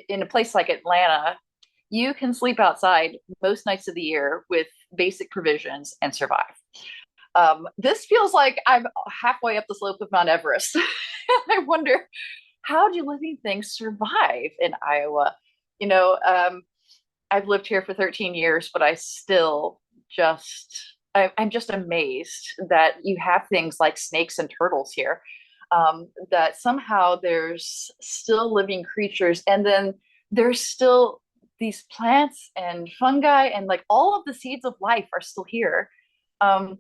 in a place like Atlanta, you can sleep outside most nights of the year with basic provisions and survive. This feels like I'm halfway up the slope of Mount Everest. I wonder, how do living things survive in Iowa? You know, I've lived here for 13 years, but I still I'm just amazed that you have things like snakes and turtles here. That somehow there's still living creatures, and then there's still these plants and fungi, and like all of the seeds of life are still here. Um,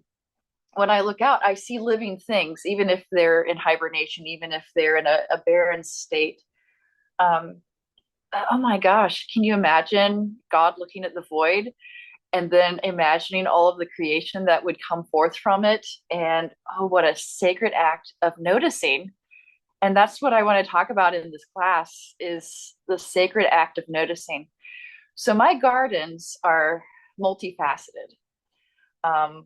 when I look out, I see living things, even if they're in hibernation, even if they're in a barren state. Um, oh my gosh, can you imagine God looking at the void and then imagining all of the creation that would come forth from it? And oh, what a sacred act of noticing. And that's what I want to talk about in this class is the sacred act of noticing. So my gardens are multifaceted. Um,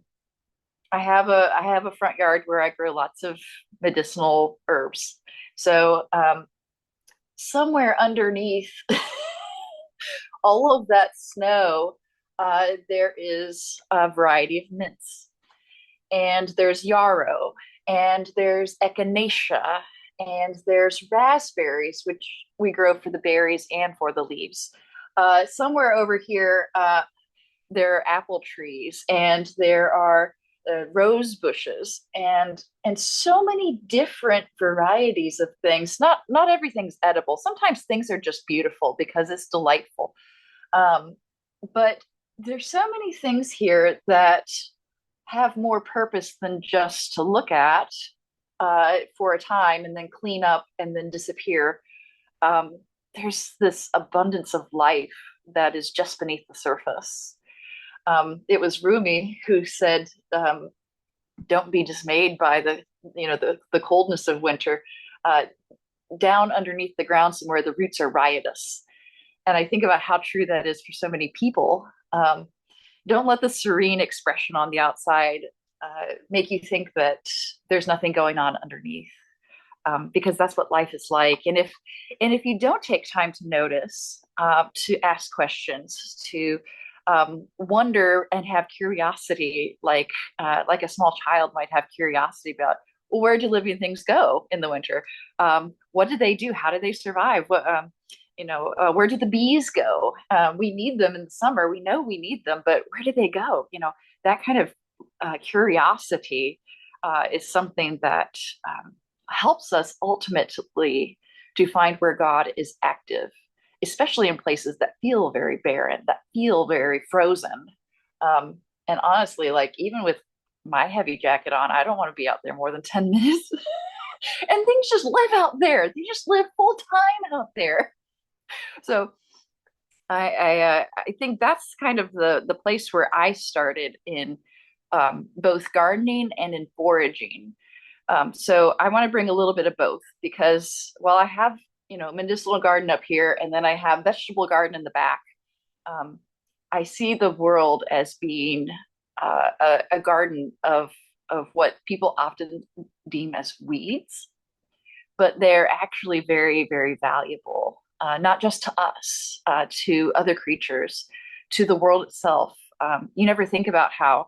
I have a front yard where I grow lots of medicinal herbs. So somewhere underneath all of that snow, there is a variety of mints, and there's yarrow, and there's echinacea, and there's raspberries, which we grow for the berries and for the leaves. Somewhere over here, there are apple trees, and there are rose bushes, and so many different varieties of things. Not everything's edible. Sometimes things are just beautiful because it's delightful. Um, but there's so many things here that have more purpose than just to look at for a time and then clean up and then disappear. Um, there's this abundance of life that is just beneath the surface. It was Rumi who said, "Don't be dismayed by the coldness of winter. Uh, Down underneath the ground somewhere, the roots are riotous." And I think about how true that is for so many people. Don't let the serene expression on the outside make you think that there's nothing going on underneath, because that's what life is like. And if you don't take time to notice, to ask questions, to wonder and have curiosity, like a small child might have curiosity about, well, where do living things go in the winter? What do they do? How do they survive? Where do the bees go? We need them in the summer. We know we need them, but where do they go? That kind of curiosity is something that helps us ultimately to find where God is active, especially in places that feel very barren, that feel very frozen. And honestly, like even with my heavy jacket on, I don't want to be out there more than 10 minutes. And things just live out there. They just live full time out there. So I think that's kind of the place where I started in both gardening and in foraging. So I want to bring a little bit of both because while I have medicinal garden up here and then I have vegetable garden in the back, um, I see the world as being a garden of what people often deem as weeds, but they're actually very, very valuable, not just to us, to other creatures, to the world itself. You never think about how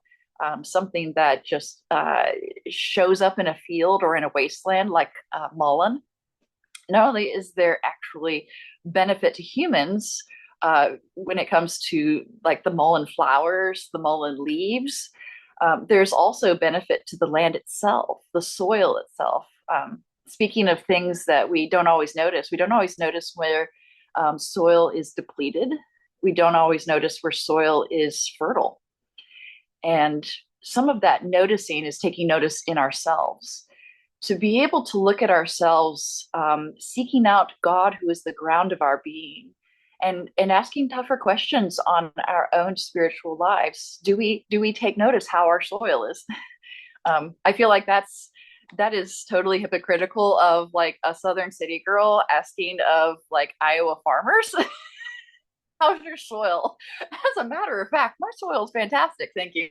something that just shows up in a field or in a wasteland like mullein, not only is there actually benefit to humans when it comes to like the mullein flowers, the mullein leaves, there's also benefit to the land itself, the soil itself. Speaking of things that we don't always notice where soil is depleted. We don't always notice where soil is fertile. And some of that noticing is taking notice in ourselves. To be able to look at ourselves, seeking out God, who is the ground of our being, and asking tougher questions on our own spiritual lives. Do we take notice how our soil is? I feel like that is totally hypocritical of like a Southern city girl asking of like Iowa farmers, how's your soil? As a matter of fact, my soil is fantastic, thank you.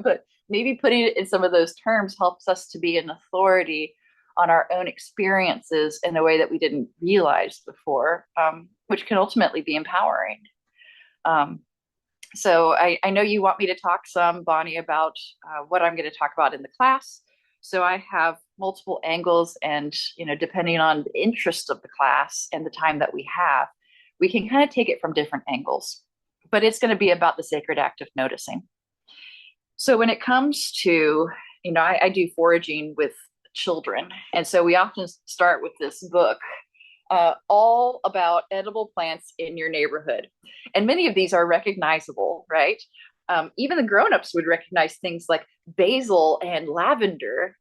But maybe putting it in some of those terms helps us to be an authority on our own experiences in a way that we didn't realize before. which can ultimately be empowering. Um, so I know you want me to talk some, Bonnie, about what I'm going to talk about in the class. So I have multiple angles, and depending on the interest of the class and the time that we have, we can kind of take it from different angles. But it's going to be about the sacred act of noticing. So when it comes to, I do foraging with children, and so we often start with this book all about edible plants in your neighborhood. And many of these are recognizable, right? Even the grown-ups would recognize things like basil and lavender,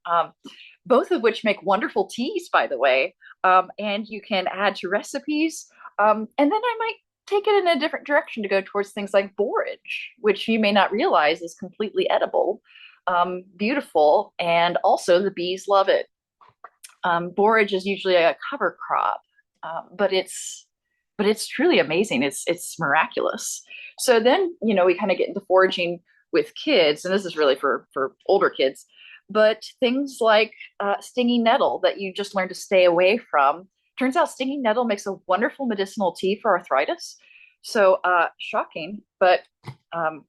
both of which make wonderful teas, by the way. And you can add to recipes. And then I might take it in a different direction to go towards things like borage, which you may not realize is completely edible, beautiful, and also the bees love it. Borage is usually a cover crop, but it's truly amazing. It's miraculous. So then we kind of get into foraging with kids, and this is really for older kids. But things like stinging nettle that you just learn to stay away from. Turns out stinging nettle makes a wonderful medicinal tea for arthritis. So shocking, but then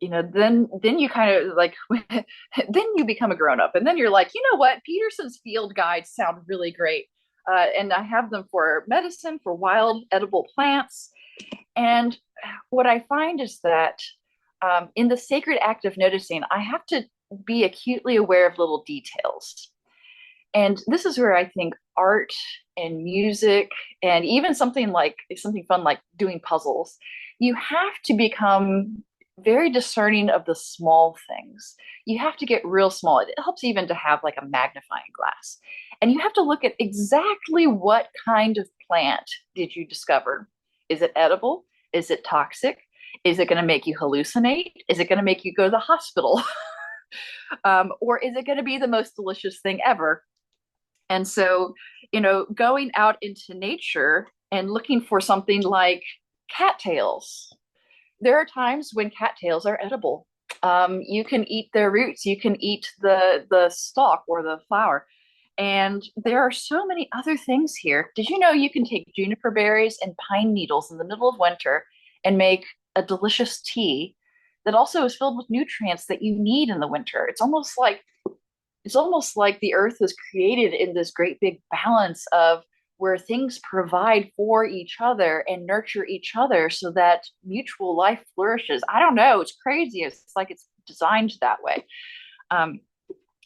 you kind of like then you become a grown up, and then you're like, what? Peterson's field guides sound really great, and I have them for medicine, for wild edible plants. And what I find is that in the sacred act of noticing, I have to be acutely aware of little details. And this is where I think art and music and even something fun like doing puzzles, you have to become very discerning of the small things. You have to get real small. It helps even to have like a magnifying glass. And you have to look at exactly what kind of plant did you discover? Is it edible? Is it toxic? Is it going to make you hallucinate? Is it going to make you go to the hospital? Or is it going to be the most delicious thing ever? And so, going out into nature and looking for something like cattails. There are times when cattails are edible. You can eat their roots, you can eat the stalk or the flower. And there are so many other things here. Did you know you can take juniper berries and pine needles in the middle of winter and make a delicious tea that also is filled with nutrients that you need in the winter? It's almost like the earth was created in this great big balance of where things provide for each other and nurture each other so that mutual life flourishes. I don't know. It's crazy. It's like it's designed that way. Um,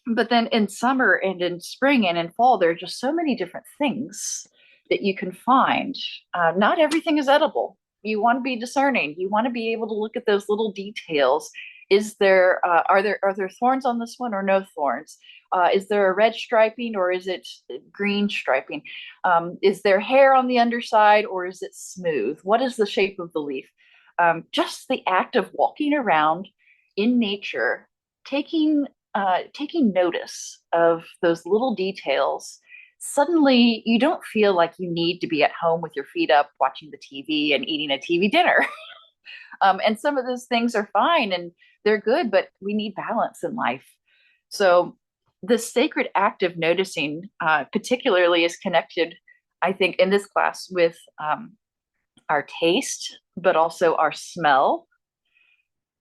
but then in summer and in spring and in fall, there are just so many different things that you can find. Not everything is edible. You want to be discerning. You want to be able to look at those little details. Are there thorns on this one or no thorns? Is there a red striping or is it green striping? Is there hair on the underside or is it smooth? What is the shape of the leaf? Just the act of walking around in nature, taking notice of those little details. Suddenly, you don't feel like you need to be at home with your feet up, watching the TV and eating a TV dinner. And some of those things are fine and they're good, but we need balance in life. So the sacred act of noticing, particularly, is connected, I think, in this class with our taste, but also our smell,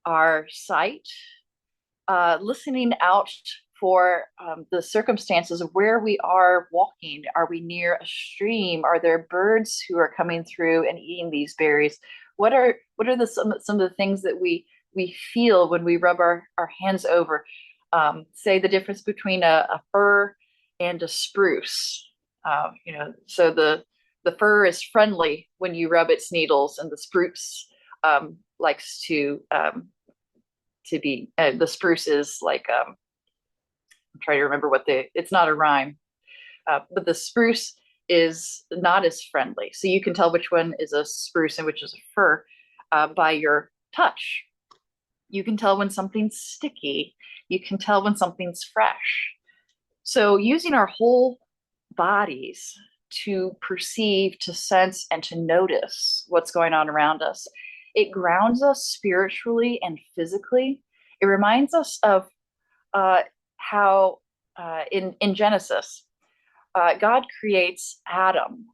our sight, listening out for the circumstances of where we are walking. Are we near a stream? Are there birds who are coming through and eating these berries? What are some of the things that we feel when we rub our hands over? Say the difference between a fir and a spruce. So the fir is friendly when you rub its needles, and the spruce likes to be. The spruce is like I'm trying to remember it's not a rhyme, but the spruce is not as friendly. So you can tell which one is a spruce and which is a fir by your touch. You can tell when something's sticky. You can tell when something's fresh. So using our whole bodies to perceive, to sense, and to notice what's going on around us, it grounds us spiritually and physically. It reminds us of how in Genesis, God creates Adam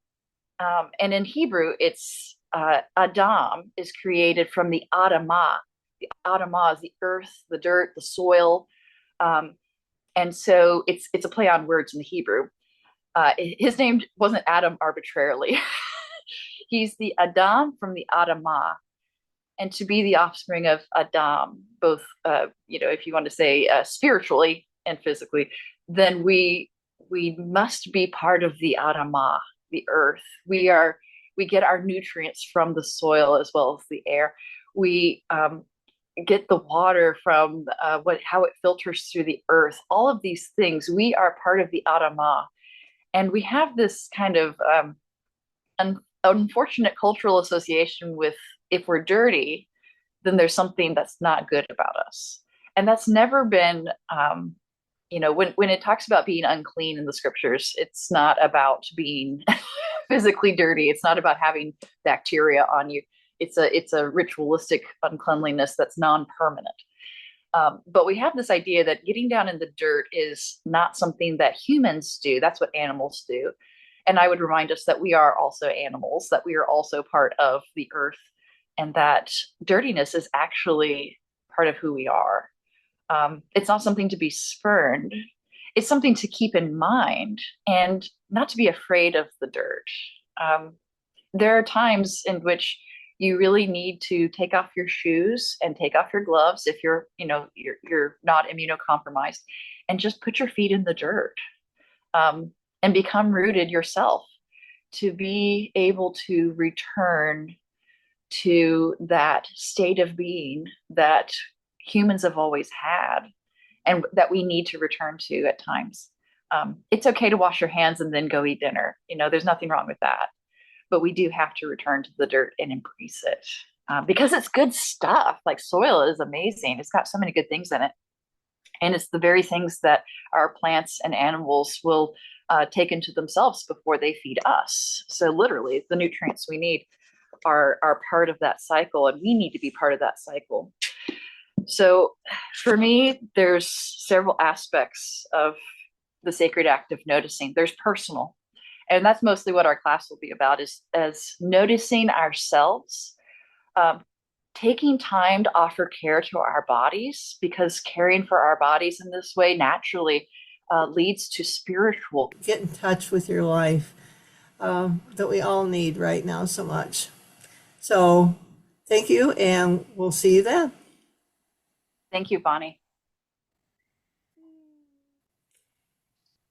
And in Hebrew, it's Adam is created from the Adamah. The Adamah is the earth, the dirt, the soil. Um, and so it's a play on words in the Hebrew. His name wasn't Adam arbitrarily. He's the Adam from the Adamah, and to be the offspring of Adam, both if you want to say spiritually and physically, then we must be part of the Adamah, the earth. We get our nutrients from the soil as well as the air. We get the water from how it filters through the earth. All of these things, we are part of the Adamah, and we have this kind of unfortunate cultural association with, if we're dirty, then there's something that's not good about us. And that's never been, when it talks about being unclean in the scriptures, it's not about being physically dirty. It's not about having bacteria on you. It's a ritualistic uncleanliness that's non-permanent. But we have this idea that getting down in the dirt is not something that humans do. That's what animals do. And I would remind us that we are also animals, that we are also part of the earth, and that dirtiness is actually part of who we are. It's not something to be spurned. It's something to keep in mind and not to be afraid of the dirt. There are times in which you really need to take off your shoes and take off your gloves if you're not immunocompromised, and just put your feet in the dirt, and become rooted yourself to be able to return to that state of being that humans have always had and that we need to return to at times. It's okay to wash your hands and then go eat dinner. There's nothing wrong with that. But we do have to return to the dirt and embrace it, because it's good stuff. Like, soil is amazing. It's got so many good things in it. And it's the very things that our plants and animals will take into themselves before they feed us. So literally, the nutrients we need are part of that cycle, and we need to be part of that cycle. So for me, there's several aspects of the sacred act of noticing. There's personal, and that's mostly what our class will be about, is as noticing ourselves, taking time to offer care to our bodies, because caring for our bodies in this way naturally leads to spiritual. Get in touch with your life, that we all need right now so much. So thank you, and we'll see you then. Thank you, Bonnie.